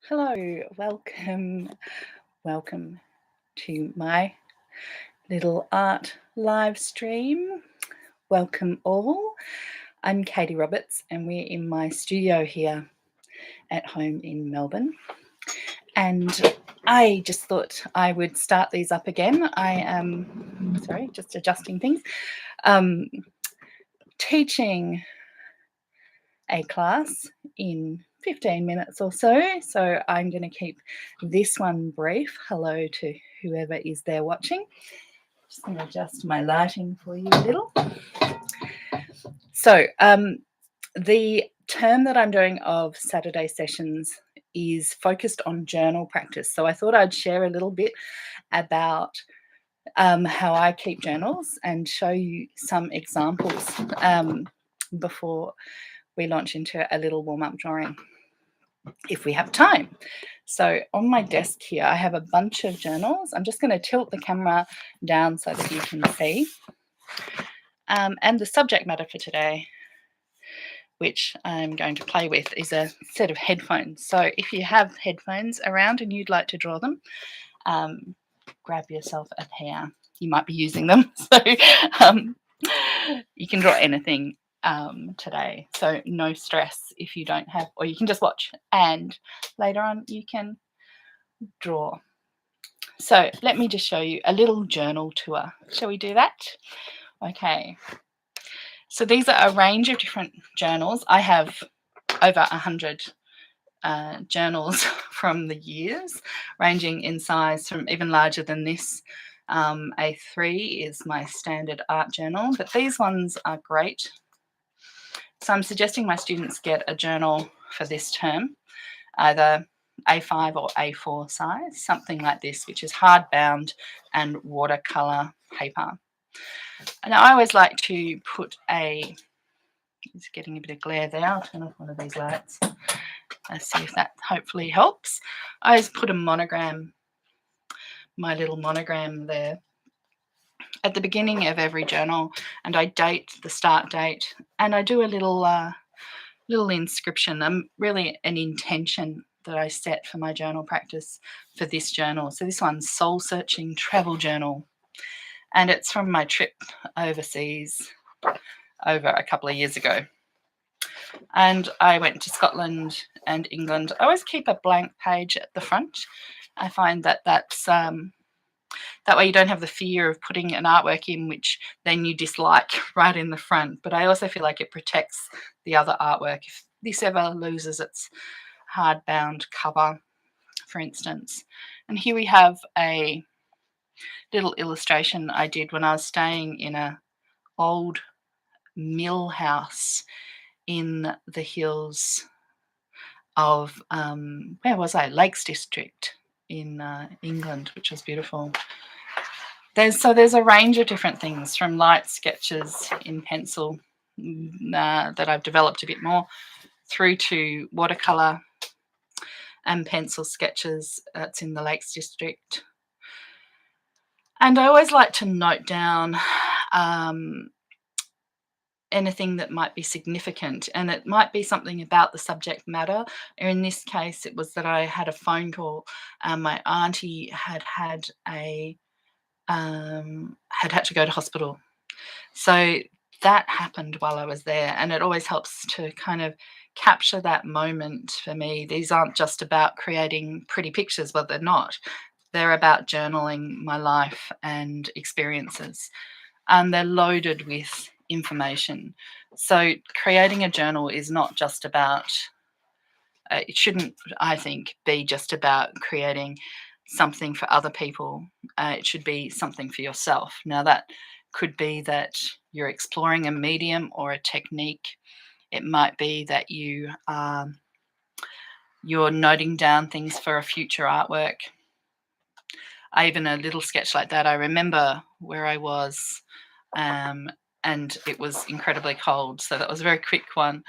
Hello, welcome to my little art live stream. Welcome all. I'm Katie Roberts, and we're in my studio here at home in Melbourne. And I just thought I would start these up again. I am, just adjusting things. Teaching a class in 15 minutes or so. So I'm going to keep this one brief. Hello to whoever is there watching. Just going to adjust my lighting for you a little. So the term that I'm doing of Saturday sessions is focused on journal practice. So I thought I'd share a little bit about how I keep journals and show you some examples before we launch into a little warm-up drawing, if we have time. So on my desk here, I have a bunch of journals. I'm just going to tilt the camera down so that you can see. And the subject matter for today, which I'm going to play with, is a set of headphones. So if you have headphones around and you'd like to draw them, grab yourself a pair. You might be using them. So you can draw anything today. So no stress if you don't have, or you can just watch and later on you can draw. So let me just show you a little journal tour. Shall we do that? Okay. So these are a range of different journals. I have over 100 journals from the years, ranging in size from even larger than this. A3 is my standard art journal, but these ones are great. So I'm suggesting my students get a journal for this term, either A5 or A4 size, something like this, which is hardbound and watercolor paper. And I always like to put it's getting a bit of glare there. I'll turn off one of these lights. Let's see if that hopefully helps. I always put a monogram, my little monogram there at the beginning of every journal, and I date the start date, and I do a little inscription, really an intention that I set for my journal practice for this journal. So this one's Soul Searching Travel Journal, and it's from my trip overseas over a couple of years ago. And I went to Scotland and England. I always keep a blank page at the front. I find that that's that way you don't have the fear of putting an artwork in which then you dislike right in the front. But I also feel like it protects the other artwork. If this ever loses its hardbound cover, for instance. And here we have a little illustration I did when I was staying in an old mill house in the hills of, where was I? Lakes District in England, which was beautiful. There's a range of different things, from light sketches in pencil that I've developed a bit more, through to watercolor and pencil sketches. It's in the Lakes District. And I always like to note down anything that might be significant, and it might be something about the subject matter. In this case, it was that I had a phone call. My auntie had to go to hospital. So that happened while I was there, and it always helps to kind of capture that moment for me. These aren't just about creating pretty pictures, but they're not. They're about journaling my life and experiences, and they're loaded with information. So creating a journal is not just about, it shouldn't, I think, be just about creating something for other people. It should be something for yourself. Now, that could be that you're exploring a medium or a technique. It might be that you're noting down things for a future artwork. Even a little sketch like that. I remember where I was, and it was incredibly cold, so that was a very quick one.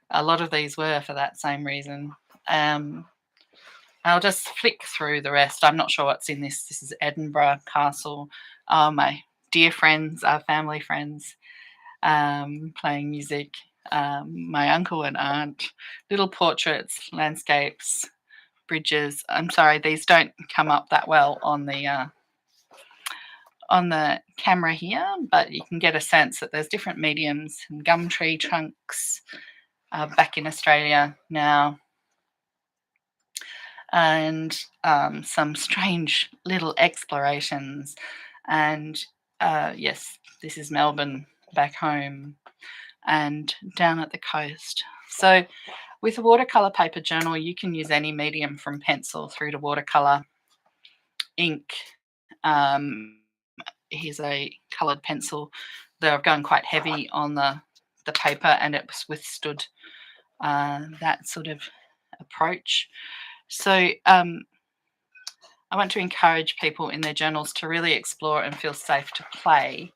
A lot of these were for that same reason. I'll just flick through the rest. I'm not sure what's in this. This is Edinburgh Castle. My dear friends, our family friends, playing music. My uncle and aunt, little portraits, landscapes, bridges. I'm sorry, these don't come up that well on the camera here, but you can get a sense that there's different mediums and gum tree trunks back in Australia now, and some strange little explorations. And yes, this is Melbourne back home and down at the coast. So with a watercolor paper journal, you can use any medium from pencil through to watercolor, ink. Here's a colored pencil that I've gone quite heavy on the paper, and it's withstood that sort of approach. So I want to encourage people in their journals to really explore and feel safe to play.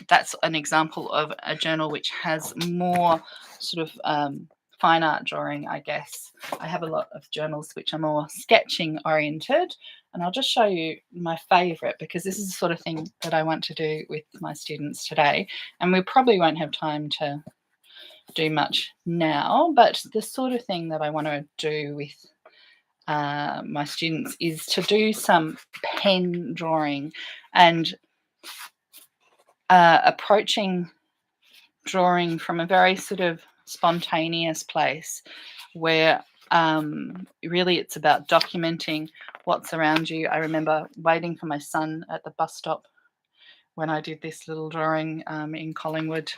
That's an example of a journal which has more sort of fine art drawing, I guess. I have a lot of journals which are more sketching oriented, and I'll just show you my favorite, because this is the sort of thing that I want to do with my students today. And we probably won't have time to do much now, but the sort of thing that I want to do with my students is to do some pen drawing and approaching drawing from a very sort of spontaneous place where really it's about documenting what's around you. I remember waiting for my son at the bus stop when I did this little drawing in Collingwood.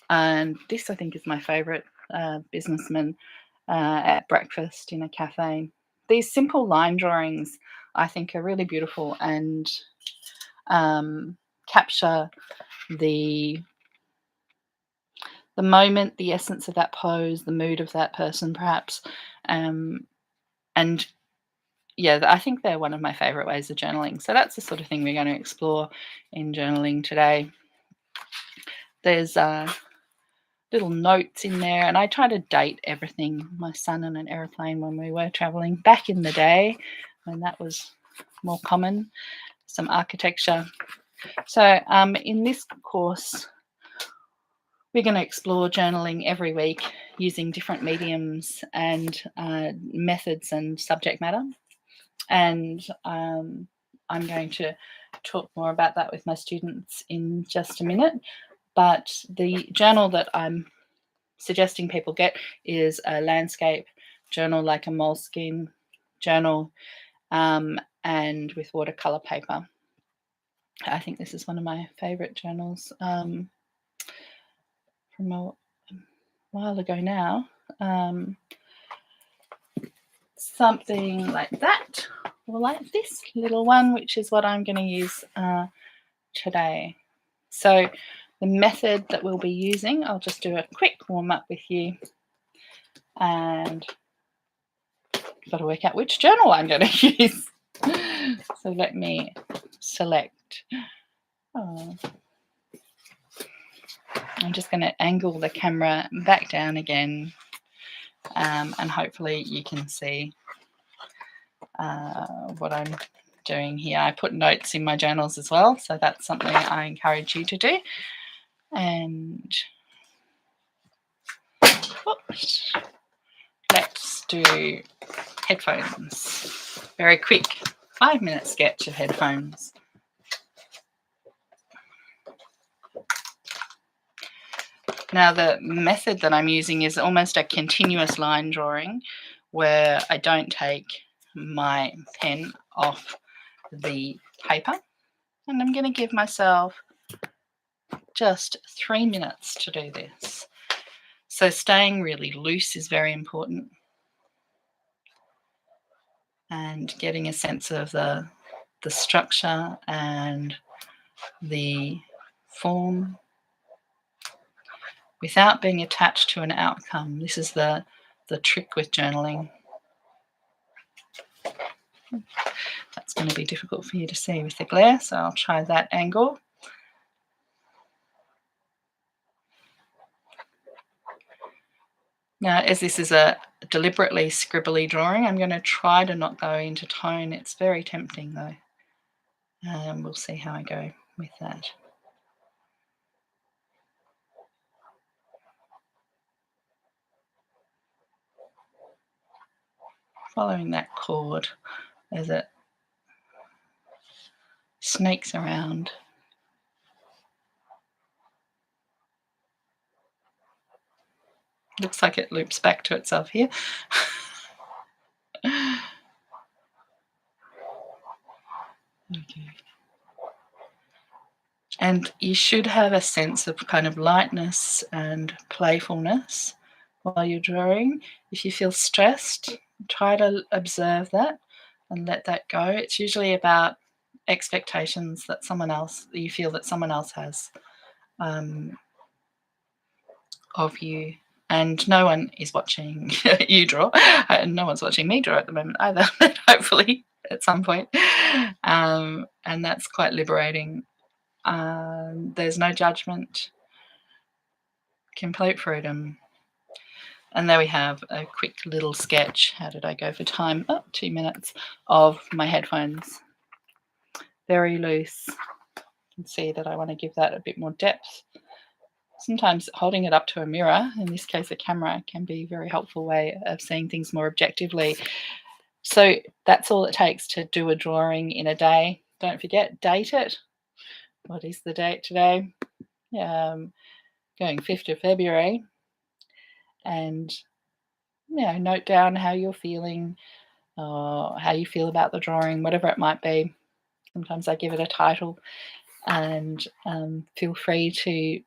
And this, I think, is my favourite businessman at breakfast in a cafe. These simple line drawings, I think, are really beautiful and capture the moment, the essence of that pose, the mood of that person, perhaps. And yeah, I think they're one of my favorite ways of journaling. So that's the sort of thing we're going to explore in journaling today. There's little notes in there, and I try to date everything. My son on an aeroplane when we were traveling back in the day when that was more common, some architecture. So in this course, we're going to explore journaling every week using different mediums and methods and subject matter. And I'm going to talk more about that with my students in just a minute. But the journal that I'm suggesting people get is a landscape journal, like a Moleskine journal, and with watercolor paper. I think this is one of my favorite journals from a while ago now. Something like that, or like this little one, which is what I'm going to use today. So the method that we'll be using, I'll just do a quick warm up with you, and I've got to work out which journal I'm going to use. So let me select. I'm just going to angle the camera back down again, and hopefully you can see what I'm doing here. I put notes in my journals as well, so that's something I encourage you to do. And oops, let's do headphones. Very quick 5-minute sketch of headphones. Now the method that I'm using is almost a continuous line drawing where I don't take my pen off the paper, and I'm going to give myself just 3 minutes to do this. So staying really loose is very important, and getting a sense of the structure and the form without being attached to an outcome. This is the trick with journaling. That's going to be difficult for you to see with the glare, so I'll try that angle. Now, as this is a deliberately scribbly drawing, I'm going to try to not go into tone. It's very tempting though. We'll see how I go with that. following that cord as it snakes around. Looks like it loops back to itself here. Okay. And you should have a sense of kind of lightness and playfulness while you're drawing. If you feel stressed, try to observe that and let that go. It's usually about expectations that you feel that someone else has of you. And no one is watching you draw. No one's watching me draw at the moment either, hopefully at some point. And that's quite liberating. There's no judgment, complete freedom. And there we have a quick little sketch. How did I go for time? 2 minutes of my headphones. Very loose. You can see that I want to give that a bit more depth. Sometimes holding it up to a mirror, in this case a camera, can be a very helpful way of seeing things more objectively. So that's all it takes to do a drawing in a day. Don't forget, date it. What is the date today? Going 5th of February. And note down how you're feeling, or how you feel about the drawing, whatever it might be. Sometimes I give it a title, and feel free to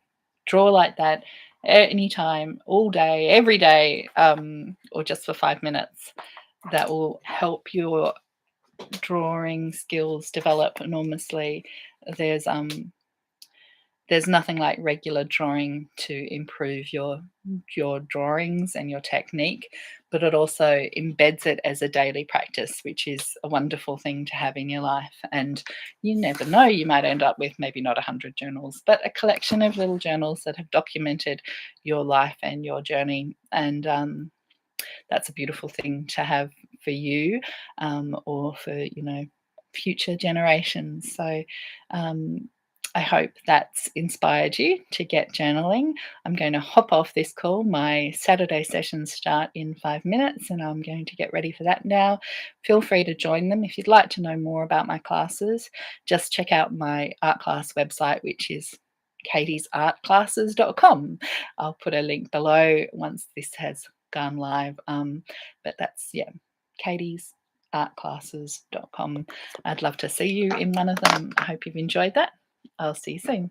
draw like that anytime, all day, every day, or just for 5 minutes. That will help your drawing skills develop enormously. There's nothing like regular drawing to improve your drawings and your technique, but it also embeds it as a daily practice, which is a wonderful thing to have in your life. And you never know, you might end up with maybe not 100 journals, but a collection of little journals that have documented your life and your journey. And that's a beautiful thing to have for you, or for future generations. So I hope that's inspired you to get journaling. I'm going to hop off this call. My Saturday sessions start in 5 minutes, and I'm going to get ready for that now. Feel free to join them. If you'd like to know more about my classes, just check out my art class website, which is katiesartclasses.com. I'll put a link below once this has gone live. But that's, katiesartclasses.com. I'd love to see you in one of them. I hope you've enjoyed that. I'll see you soon.